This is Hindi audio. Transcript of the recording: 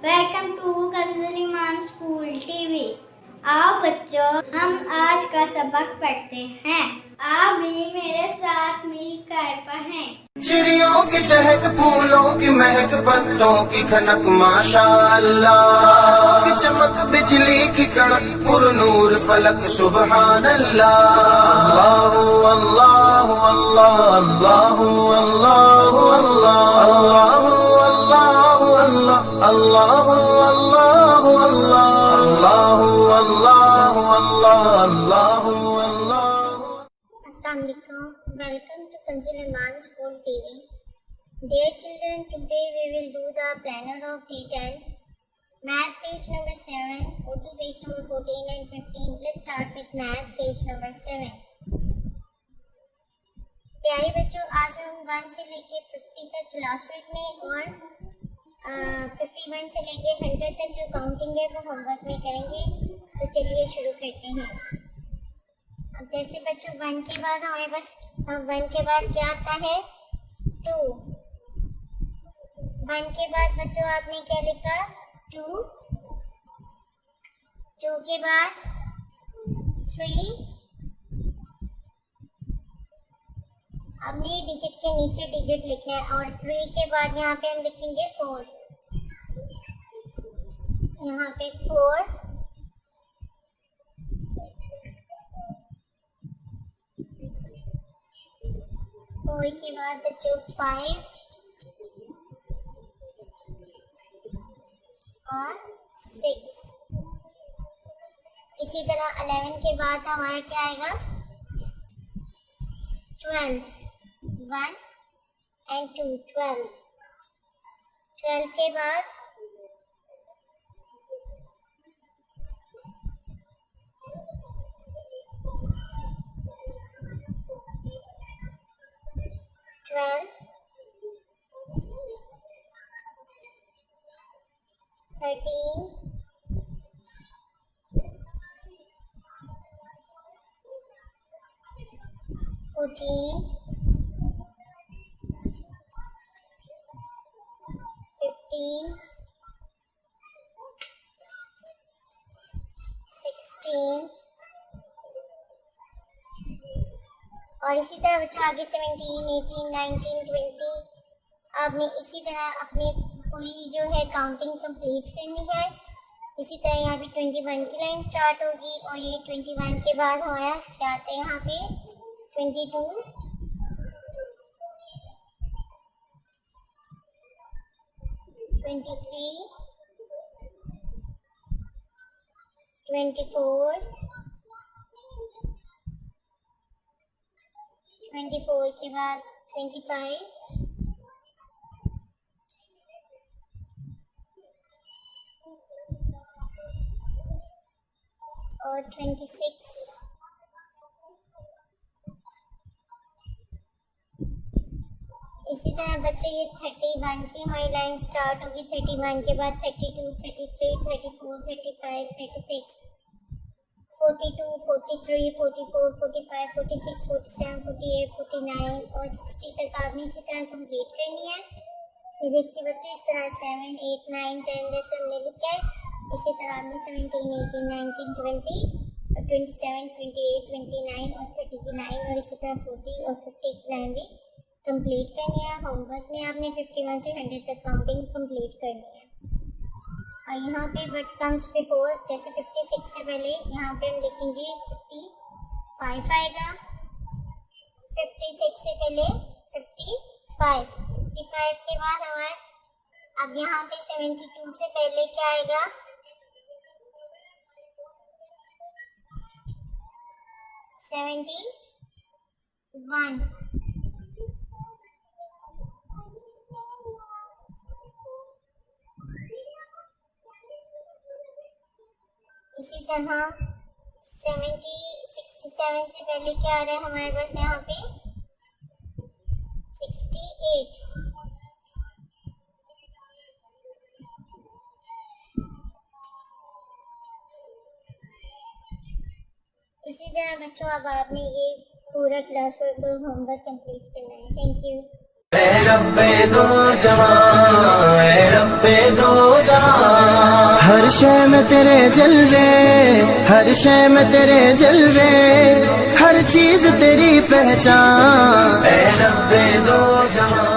वेलकम टू कंज ईमान स्कूल टीवी। आओ बच्चों, हम आज का सबक पढ़ते हैं। आप भी मेरे साथ मिलकर पढ़ें। चिड़ियों की चहक, फूलों की महक, पत्तों की खनक, माशाअल्लाह की चमक, बिजली की कड़क, पुरनूर फलक, सुबहान अल्लाह। अल्लाह अल्लाह अल्लाह अल्लाह अल्लाह अल्लाह अल्लाह अल्लाह अल्लाह अल्लाह अल्लाह अल्लाह अल्लाह। Assalamu alaikum. Welcome to Kanz Iman School TV. Dear children, today we will do the planner of D10. Math page number 7, OT page number 14 and 15. Let's start with math page number 7. प्यारे बच्चों, आज हम 1 से लेके 50 तक क्लास वर्क में और 51 से लेके 100 तक जो काउंटिंग है वो होमवर्क में करेंगे। तो चलिए शुरू करते हैं। अब जैसे बच्चों 1 के बाद हमारे पास 1 के बाद क्या आता है 2। 1 के बाद बच्चों आपने क्या लिखा 2। 2 के बाद 3। हमने डिजिट के नीचे डिजिट लिखना है और 3 के बाद यहाँ पे हम लिखेंगे 4। यहाँ पे 4। 4 के बाद बच्चों 5 और 6। इसी तरह 11 के बाद हमारा क्या आएगा 12। 1 and 2 12। 12 के बाद 12 13 14 15 16 और इसी तरह बच्चों आगे 17 18 19 20। आपने इसी तरह अपनी पूरी जो है काउंटिंग कंप्लीट करनी है। इसी तरह यहाँ पे 21 की लाइन स्टार्ट होगी और ये 21 के बाद हमारा क्या आता है यहाँ पे 22 23 24 24 के बाद 25 और 26। इसी तरह बच्चों ये 31 की हमारी लाइन स्टार्ट होगी। 31 के बाद 32 33 34 35 36 42 43 44 45 46 47 48 49 और 60 तक आपने इसी तरह कंप्लीट करनी है। ये देखिए बच्चों इस तरह 7 8 9 10 जैसे हमने लिखा है। इसी तरह आपने 17 18 19 20 और 27 28 29 और 39 और इसी तरह 40 और 50 की लाइन भी कंप्लीट करनी है। होमवर्क में आपने 51 से 100 तक काउंटिंग कंप्लीट करनी है। और यहाँ पे व्हाट कम्स बिफोर, जैसे 56 से पहले यहाँ पे हम लिखेंगे 55 आएगा। 56 से पहले 55। 55 के बाद हमारे अब यहाँ पे 72 से पहले क्या आएगा 71। इसी तरह 67 से पहले क्या आ रहा है हमारे पास यहाँ पे 68। इसी तरह बच्चों अब आपने ये पूरा क्लास वर्क और होमवर्क कंप्लीट करना है। Thank you. रब्बे दो जहां, रब्बे दो जहां। हर शय में तेरे जलवे, हर शय में तेरे जलवे, हर चीज तेरी पहचान, ऐ रब्बे दो जहां।